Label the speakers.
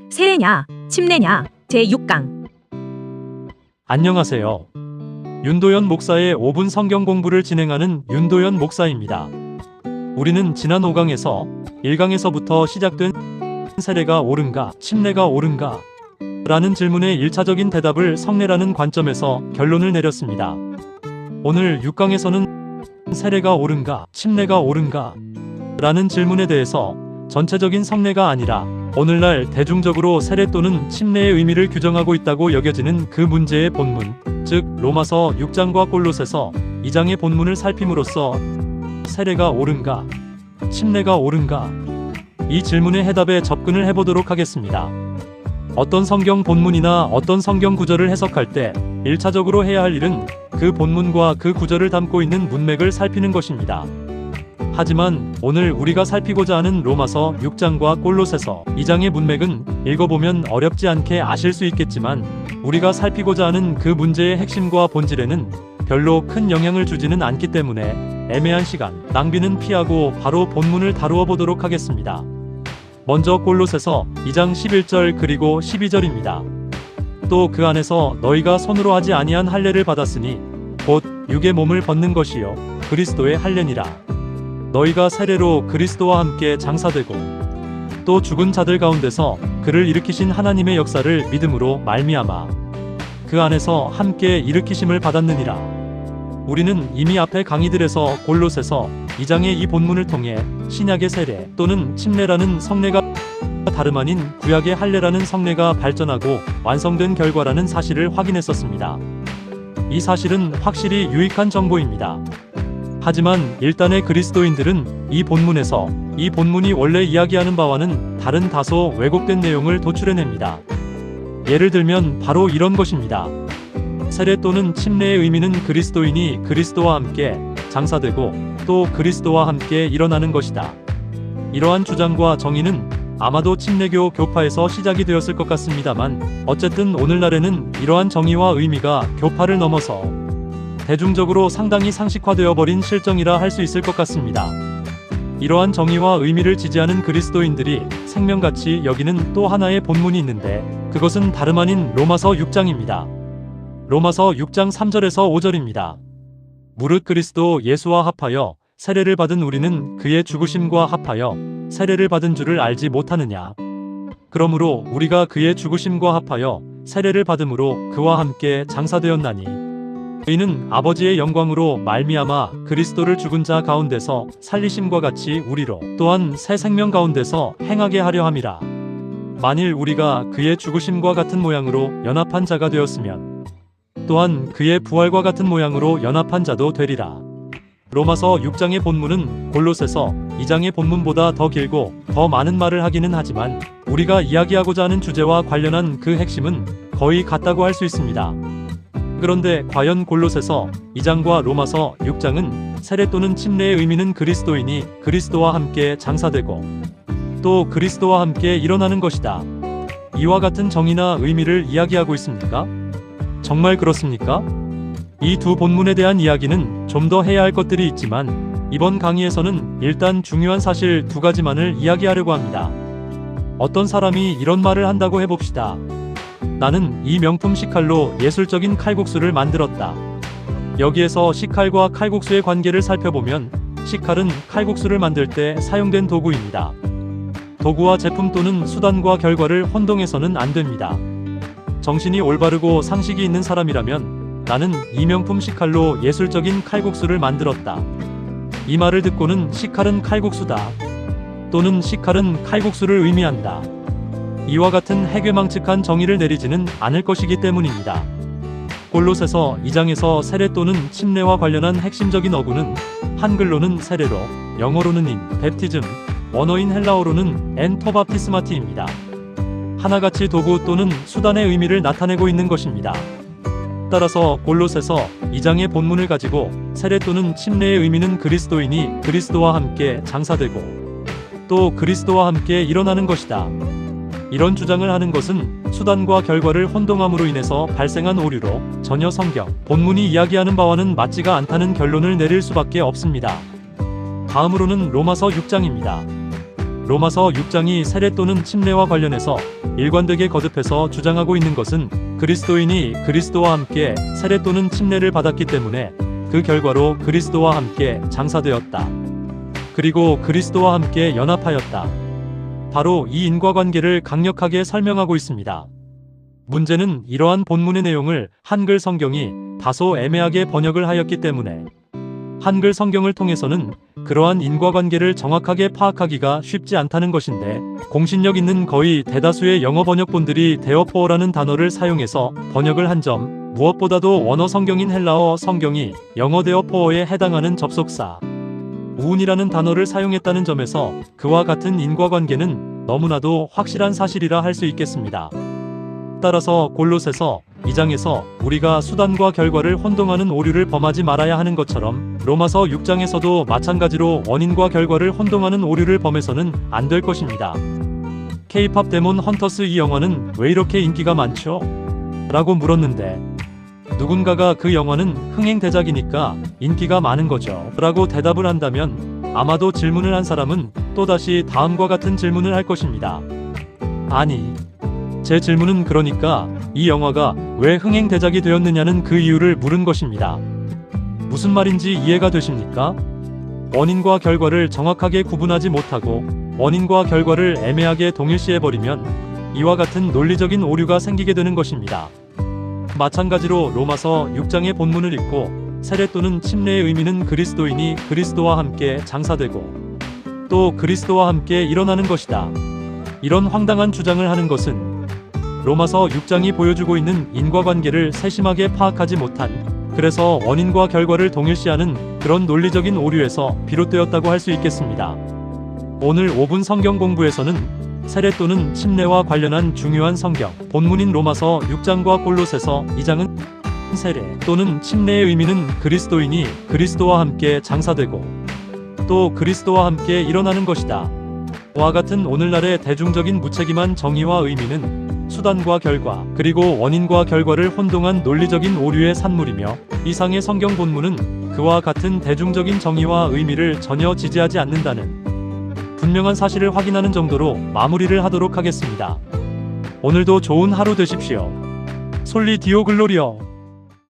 Speaker 1: 세례냐, 침례냐, 제6강.
Speaker 2: 안녕하세요. 윤도현 목사의 5분 성경 공부를 진행하는 윤도현 목사입니다. 우리는 지난 5강에서 1강에서부터 시작된 세례가 옳은가, 침례가 옳은가? 라는 질문의 1차적인 대답을 성례라는 관점에서 결론을 내렸습니다. 오늘 6강에서는 세례가 옳은가, 침례가 옳은가? 라는 질문에 대해서 전체적인 성례가 아니라 오늘날 대중적으로 세례 또는 침례의 의미를 규정하고 있다고 여겨지는 그 문제의 본문, 즉 로마서 6장과 골로새서 2장의 본문을 살핌으로써 세례가 옳은가, 침례가 옳은가? 이 질문의 해답에 접근을 해보도록 하겠습니다. 어떤 성경 본문이나 어떤 성경 구절을 해석할 때 1차적으로 해야 할 일은 그 본문과 그 구절을 담고 있는 문맥을 살피는 것입니다. 하지만 오늘 우리가 살피고자 하는 로마서 6장과 골로새서 2장의 문맥은 읽어보면 어렵지 않게 아실 수 있겠지만 우리가 살피고자 하는 그 문제의 핵심과 본질에는 별로 큰 영향을 주지는 않기 때문에 애매한 시간, 낭비는 피하고 바로 본문을 다루어 보도록 하겠습니다. 먼저 골로새서 2장 11절 그리고 12절입니다. 또 그 안에서 너희가 손으로 하지 아니한 할례를 받았으니 곧 육의 몸을 벗는 것이요 그리스도의 할례니라. 너희가 세례로 그리스도와 함께 장사되고 또 죽은 자들 가운데서 그를 일으키신 하나님의 역사를 믿음으로 말미암아 그 안에서 함께 일으키심을 받았느니라. 우리는 이미 앞의 강의들에서 골로새서 2장의 이 본문을 통해 신약의 세례 또는 침례라는 성례가 다름 아닌 구약의 할례라는 성례가 발전하고 완성된 결과라는 사실을 확인했었습니다. 이 사실은 확실히 유익한 정보입니다. 하지만 일단의 그리스도인들은 이 본문에서 이 본문이 원래 이야기하는 바와는 다른 다소 왜곡된 내용을 도출해냅니다. 예를 들면 바로 이런 것입니다. 세례 또는 침례의 의미는 그리스도인이 그리스도와 함께 장사되고 또 그리스도와 함께 일어나는 것이다. 이러한 주장과 정의는 아마도 침례교 교파에서 시작이 되었을 것 같습니다만 어쨌든 오늘날에는 이러한 정의와 의미가 교파를 넘어서 대중적으로 상당히 상식화되어 버린 실정이라 할 수 있을 것 같습니다. 이러한 정의와 의미를 지지하는 그리스도인들이 생명같이 여기는 또 하나의 본문이 있는데 그것은 다름 아닌 로마서 6장입니다. 로마서 6장 3절에서 5절입니다. 무릇 그리스도 예수와 합하여 세례를 받은 우리는 그의 죽으심과 합하여 세례를 받은 줄을 알지 못하느냐. 그러므로 우리가 그의 죽으심과 합하여 세례를 받음으로 그와 함께 장사되었나니 이는 아버지의 영광으로 말미암아 그리스도를 죽은 자 가운데서 살리심과 같이 우리로 또한 새 생명 가운데서 행하게 하려 함이라. 만일 우리가 그의 죽으심과 같은 모양으로 연합한 자가 되었으면 또한 그의 부활과 같은 모양으로 연합한 자도 되리라. 로마서 6장의 본문은 골로새서 2장의 본문보다 더 길고 더 많은 말을 하기는 하지만 우리가 이야기하고자 하는 주제와 관련한 그 핵심은 거의 같다고 할 수 있습니다. 그런데 과연 골로새서 2장과 로마서 6장은 세례 또는 침례의 의미는 그리스도인이 그리스도와 함께 장사되고 또 그리스도와 함께 일어나는 것이다. 이와 같은 정의나 의미를 이야기하고 있습니까? 정말 그렇습니까? 이 두 본문에 대한 이야기는 좀 더 해야 할 것들이 있지만 이번 강의에서는 일단 중요한 사실 두 가지만을 이야기하려고 합니다. 어떤 사람이 이런 말을 한다고 해봅시다. 나는 이 명품 식칼로 예술적인 칼국수를 만들었다. 여기에서 식칼과 칼국수의 관계를 살펴보면 식칼은 칼국수를 만들 때 사용된 도구입니다. 도구와 제품 또는 수단과 결과를 혼동해서는 안 됩니다. 정신이 올바르고 상식이 있는 사람이라면 나는 이 명품 식칼로 예술적인 칼국수를 만들었다. 이 말을 듣고는 식칼은 칼국수다. 또는 식칼은 칼국수를 의미한다. 이와 같은 해괴망측한 정의를 내리지는 않을 것이기 때문입니다. 골로새서 2장에서 세례 또는 침례와 관련한 핵심적인 어구는 한글로는 세례로, 영어로는 인, 베프티즘, 원어인 헬라어로는 엔토바티스마티입니다. 하나같이 도구 또는 수단의 의미를 나타내고 있는 것입니다. 따라서 골로새서 2장의 본문을 가지고 세례 또는 침례의 의미는 그리스도인이 그리스도와 함께 장사되고 또 그리스도와 함께 일어나는 것이다. 이런 주장을 하는 것은 수단과 결과를 혼동함으로 인해서 발생한 오류로 전혀 성경 본문이 이야기하는 바와는 맞지가 않다는 결론을 내릴 수밖에 없습니다. 다음으로는 로마서 6장입니다. 로마서 6장이 세례 또는 침례와 관련해서 일관되게 거듭해서 주장하고 있는 것은 그리스도인이 그리스도와 함께 세례 또는 침례를 받았기 때문에 그 결과로 그리스도와 함께 장사되었다. 그리고 그리스도와 함께 연합하였다. 바로 이 인과관계를 강력하게 설명하고 있습니다. 문제는 이러한 본문의 내용을 한글 성경이 다소 애매하게 번역을 하였기 때문에 한글 성경을 통해서는 그러한 인과관계를 정확하게 파악하기가 쉽지 않다는 것인데, 공신력 있는 거의 대다수의 영어 번역본들이 데어포어라는 단어를 사용해서 번역을 한 점, 무엇보다도 원어 성경인 헬라어 성경이 영어 데어포어에 해당하는 접속사 우운이라는 단어를 사용했다는 점에서 그와 같은 인과관계는 너무나도 확실한 사실이라 할 수 있겠습니다. 따라서 골로새서 2장에서 우리가 수단과 결과를 혼동하는 오류를 범하지 말아야 하는 것처럼 로마서 6장에서도 마찬가지로 원인과 결과를 혼동하는 오류를 범해서는 안 될 것입니다. K-팝 데몬 헌터스 이 영화는 왜 이렇게 인기가 많죠? 라고 물었는데, 누군가가 그 영화는 흥행대작이니까 인기가 많은 거죠 라고 대답을 한다면 아마도 질문을 한 사람은 또다시 다음과 같은 질문을 할 것입니다. 아니, 제 질문은 그러니까 이 영화가 왜 흥행대작이 되었느냐는 그 이유를 물은 것입니다. 무슨 말인지 이해가 되십니까? 원인과 결과를 정확하게 구분하지 못하고 원인과 결과를 애매하게 동일시해버리면 이와 같은 논리적인 오류가 생기게 되는 것입니다. 마찬가지로 로마서 6장의 본문을 읽고 세례 또는 침례의 의미는 그리스도인이 그리스도와 함께 장사되고 또 그리스도와 함께 일어나는 것이다. 이런 황당한 주장을 하는 것은 로마서 6장이 보여주고 있는 인과관계를 세심하게 파악하지 못한, 그래서 원인과 결과를 동일시하는 그런 논리적인 오류에서 비롯되었다고 할 수 있겠습니다. 오늘 5분 성경 공부에서는 세례 또는 침례와 관련한 중요한 성경 본문인 로마서 6장과 골로새서 2장은 세례 또는 침례의 의미는 그리스도인이 그리스도와 함께 장사되고 또 그리스도와 함께 일어나는 것이다. 와 같은 오늘날의 대중적인 무책임한 정의와 의미는 수단과 결과 그리고 원인과 결과를 혼동한 논리적인 오류의 산물이며, 이상의 성경 본문은 그와 같은 대중적인 정의와 의미를 전혀 지지하지 않는다는 분명한 사실을 확인하는 정도로 마무리를 하도록 하겠습니다. 오늘도 좋은 하루 되십시오. 솔리 디오 글로리오.